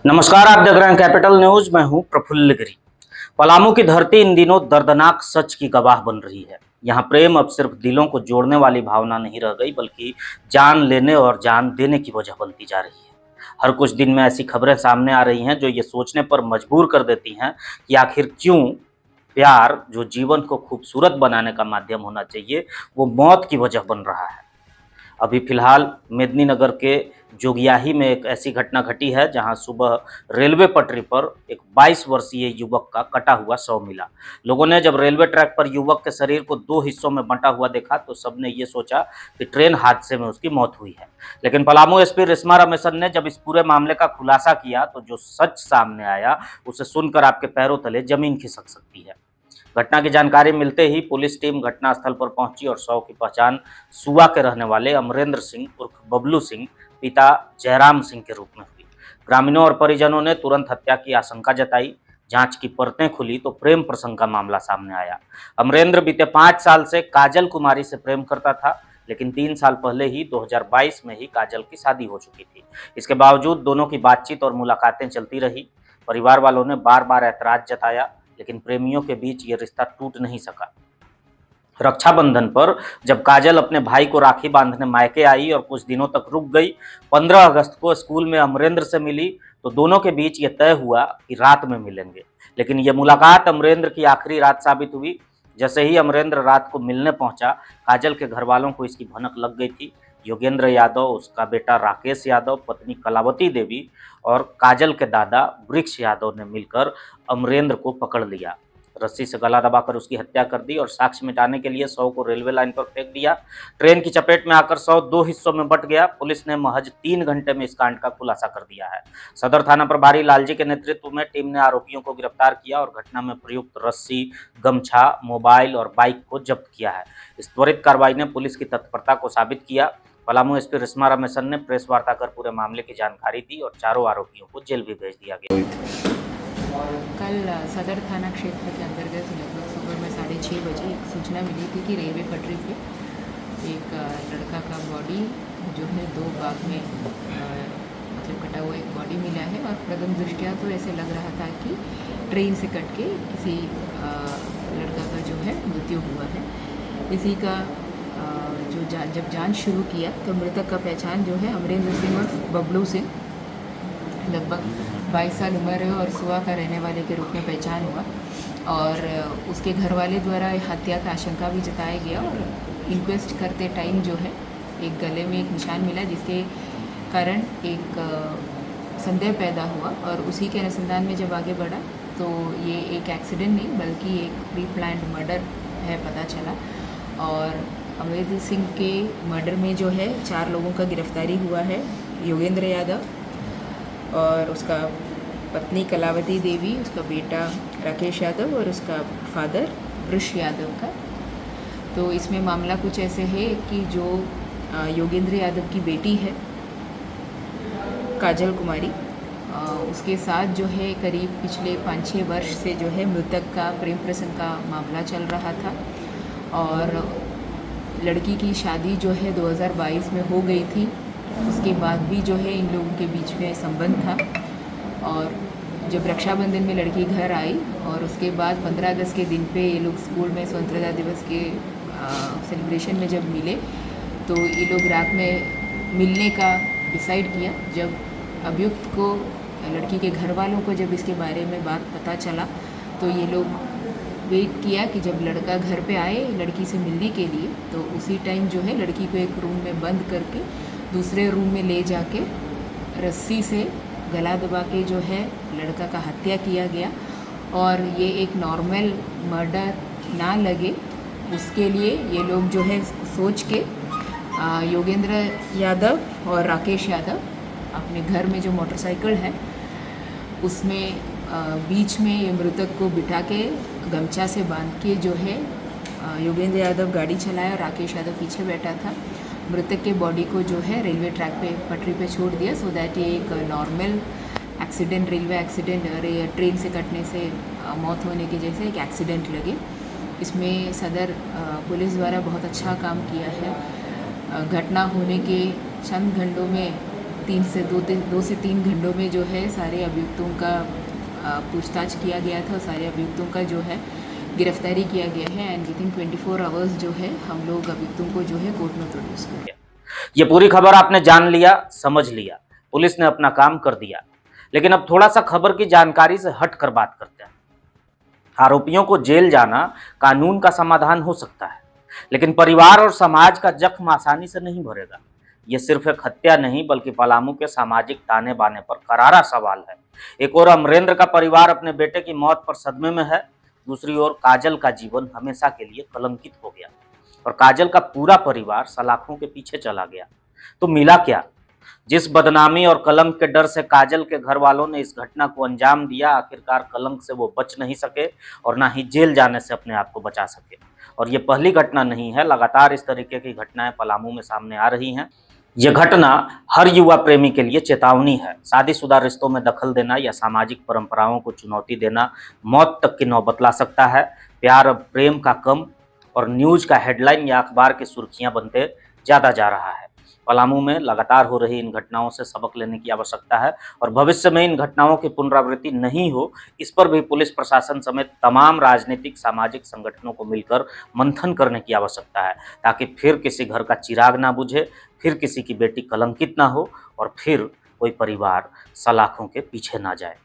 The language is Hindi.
नमस्कार, आप देख रहे हैं कैपिटल न्यूज। मैं हूं प्रफुल्ल गिरी। पलामू की धरती इन दिनों दर्दनाक सच की गवाह बन रही है। यहाँ प्रेम अब सिर्फ दिलों को जोड़ने वाली भावना नहीं रह गई, बल्कि जान लेने और जान देने की वजह बनती जा रही है। हर कुछ दिन में ऐसी खबरें सामने आ रही हैं जो ये सोचने पर मजबूर कर देती हैं कि आखिर क्यों प्यार, जो जीवन को खूबसूरत बनाने का माध्यम होना चाहिए, वो मौत की वजह बन रहा है। अभी फिलहाल मेदिनीनगर के जोगियाही में एक ऐसी घटना घटी है जहां सुबह रेलवे पटरी पर एक 22 वर्षीय युवक का कटा हुआ शव मिला। लोगों ने जब रेलवे ट्रैक पर युवक के शरीर को दो हिस्सों में बंटा हुआ देखा तो सबने ये सोचा कि ट्रेन हादसे में उसकी मौत हुई है। लेकिन पलामू एसपी रिस्मा रमेशन ने जब इस पूरे मामले का खुलासा किया तो जो सच सामने आया उसे सुनकर आपके पैरों तले जमीन खिसक सकती है। घटना की जानकारी मिलते ही पुलिस टीम घटनास्थल पर पहुंची और शव की पहचान सुआ के रहने वाले अमरेंद्र सिंह उर्फ बबलू सिंह पिता जयराम सिंह के रूप में हुई। ग्रामीणों और परिजनों ने तुरंत हत्या की आशंका जताई। जांच की परतें खुली तो प्रेम प्रसंग का मामला सामने आया। अमरेंद्र बीते 5 साल से काजल कुमारी से प्रेम करता था, लेकिन 3 साल पहले ही 2022 में ही काजल की शादी हो चुकी थी। इसके बावजूद दोनों की बातचीत और मुलाकातें चलती रही। परिवार वालों ने बार बार ऐतराज जताया, लेकिन प्रेमियों के बीच ये रिश्ता टूट नहीं सका। रक्षाबंधन पर जब काजल अपने भाई को राखी बांधने मायके आई और कुछ दिनों तक रुक गई, 15 अगस्त को स्कूल में अमरेंद्र से मिली तो दोनों के बीच ये तय हुआ कि रात में मिलेंगे। लेकिन ये मुलाकात अमरेंद्र की आखिरी रात साबित हुई। जैसे ही अमरेंद्र रात को मिलने पहुंचा, काजल के घर वालों को इसकी भनक लग गई थी। योगेंद्र यादव, उसका बेटा राकेश यादव, पत्नी कलावती देवी और काजल के दादा वृक्ष यादव ने मिलकर अमरेंद्र को पकड़ लिया, रस्सी से गला दबाकर उसकी हत्या कर दी और साक्ष्य मिटाने के लिए शव को रेलवे लाइन पर फेंक दिया। ट्रेन की चपेट में आकर शव दो हिस्सों में बंट गया। पुलिस ने महज 3 घंटे में इस कांड का खुलासा कर दिया है। सदर थाना प्रभारी लालजी के नेतृत्व में टीम ने आरोपियों को गिरफ्तार किया और घटना में प्रयुक्त रस्सी, गमछा, मोबाइल और बाइक को जब्त किया है। इस त्वरित कार्रवाई ने पुलिस की तत्परता को साबित किया। पलामू एसपी रिस्मा रमेशन ने प्रेस वार्ता कर पूरे मामले की जानकारी दी और चारों आरोपियों को जेल भी भेज दिया गया। कल सदर थाना क्षेत्र के अंतर्गत लगभग सुबह में 6:30 बजे एक सूचना मिली थी कि रेलवे पटरी पे एक लड़का का बॉडी जो है 2 भाग में मतलब कटा हुआ एक बॉडी मिला है और प्रथम दृष्टया तो ऐसे लग रहा था कि ट्रेन से कट के किसी लड़का का जो है मृत्यु हुआ है। इसी का जब जांच शुरू किया तो मृतक का पहचान जो है अमरेंद्र सिंह और बबलू सिंह, लगभग 22 साल उम्र है और सुआ का रहने वाले के रूप में पहचान हुआ। और उसके घर वाले द्वारा हत्या का आशंका भी जताया गया और इंक्वेस्ट करते टाइम जो है एक गले में एक निशान मिला जिसके कारण एक संदेह पैदा हुआ और उसी के अनुसंधान में जब आगे बढ़ा तो ये एक एक्सीडेंट नहीं बल्कि एक प्री प्लान्ड मर्डर है पता चला। और अमरेंद्र सिंह के मर्डर में जो है 4 लोगों का गिरफ्तारी हुआ है। योगेंद्र यादव और उसका पत्नी कलावती देवी, उसका बेटा राकेश यादव और उसका फादर वृक्ष यादव का। तो इसमें मामला कुछ ऐसे है कि जो योगेंद्र यादव की बेटी है काजल कुमारी, उसके साथ जो है करीब पिछले 5-6 वर्ष से जो है मृतक का प्रेम प्रसंग का मामला चल रहा था और लड़की की शादी जो है 2022 में हो गई थी। उसके बाद भी जो है इन लोगों के बीच में संबंध था और जब रक्षाबंधन में लड़की घर आई और उसके बाद 15 अगस्त के दिन पे ये लोग स्कूल में स्वतंत्रता दिवस के सेलिब्रेशन में जब मिले तो ये लोग रात में मिलने का डिसाइड किया। जब अभियुक्त को, लड़की के घर वालों को जब इसके बारे में बात पता चला तो ये लोग वेट किया कि जब लड़का घर पे आए लड़की से मिलने के लिए तो उसी टाइम जो है लड़की को एक रूम में बंद करके दूसरे रूम में ले जाके रस्सी से गला दबा के जो है लड़का का हत्या किया गया। और ये एक नॉर्मल मर्डर ना लगे उसके लिए ये लोग जो है सोच के योगेंद्र यादव और राकेश यादव अपने घर में जो मोटरसाइकिल है उसमें बीच में ये मृतक को बिठा के गमछा से बांध के जो है योगेंद्र यादव गाड़ी चलाया और राकेश यादव पीछे बैठा था। मृतक के बॉडी को जो है रेलवे ट्रैक पे पटरी पे छोड़ दिया सो दैट ये एक normal accident, railway accident train से कटने से मौत होने के जैसे एक एक्सीडेंट लगे। इसमें सदर पुलिस द्वारा बहुत अच्छा काम किया है। घटना होने के चंद घंटों में दो से तीन घंटों में जो है सारे अभियुक्तों का पूछताछ किया गया था। सारे अभियुक्तों का जो है गिरफ्तारी किया गया है एंड विद इन 24 आवर्स जो है हम लोग अभियुक्तों को जो है कोर्ट में प्रोड्यूस करें। ये पूरी खबर आपने जान लिया, समझ लिया, पुलिस ने अपना काम कर दिया। लेकिन अब थोड़ा सा खबर की जानकारी से हट कर बात करते हैं। आरोपियों को जेल जाना कानून का समाधान हो सकता है, लेकिन परिवार और समाज का जख्म आसानी से नहीं भरेगा। ये सिर्फ एक हत्या नहीं बल्कि पलामू के सामाजिक ताने बाने पर करारा सवाल है। एक और अमरेंद्र का परिवार अपने बेटे की मौत पर सदमे में है, दूसरी ओर काजल का जीवन हमेशा के लिए कलंकित हो गया और काजल का पूरा परिवार सलाखों के पीछे चला गया। तो मिला क्या? जिस बदनामी और कलंक के डर से काजल के घर वालों ने इस घटना को अंजाम दिया, आखिरकार कलंक से वो बच नहीं सके और ना ही जेल जाने से अपने आप को बचा सके। और ये पहली घटना नहीं है, लगातार इस तरीके की घटनाएं पलामू में सामने आ रही हैं। ये घटना हर युवा प्रेमी के लिए चेतावनी है। शादीशुदा रिश्तों में दखल देना या सामाजिक परंपराओं को चुनौती देना मौत तक की नौबत ला सकता है। प्यार अब प्रेम का कम और न्यूज का हेडलाइन या अखबार की सुर्खियां बनते ज्यादा जा रहा है। पलामू में लगातार हो रही इन घटनाओं से सबक लेने की आवश्यकता है और भविष्य में इन घटनाओं की पुनरावृत्ति नहीं हो, इस पर भी पुलिस प्रशासन समेत तमाम राजनीतिक सामाजिक संगठनों को मिलकर मंथन करने की आवश्यकता है, ताकि फिर किसी घर का चिराग ना बुझे, फिर किसी की बेटी कलंकित ना हो और फिर कोई परिवार सलाखों के पीछे ना जाए।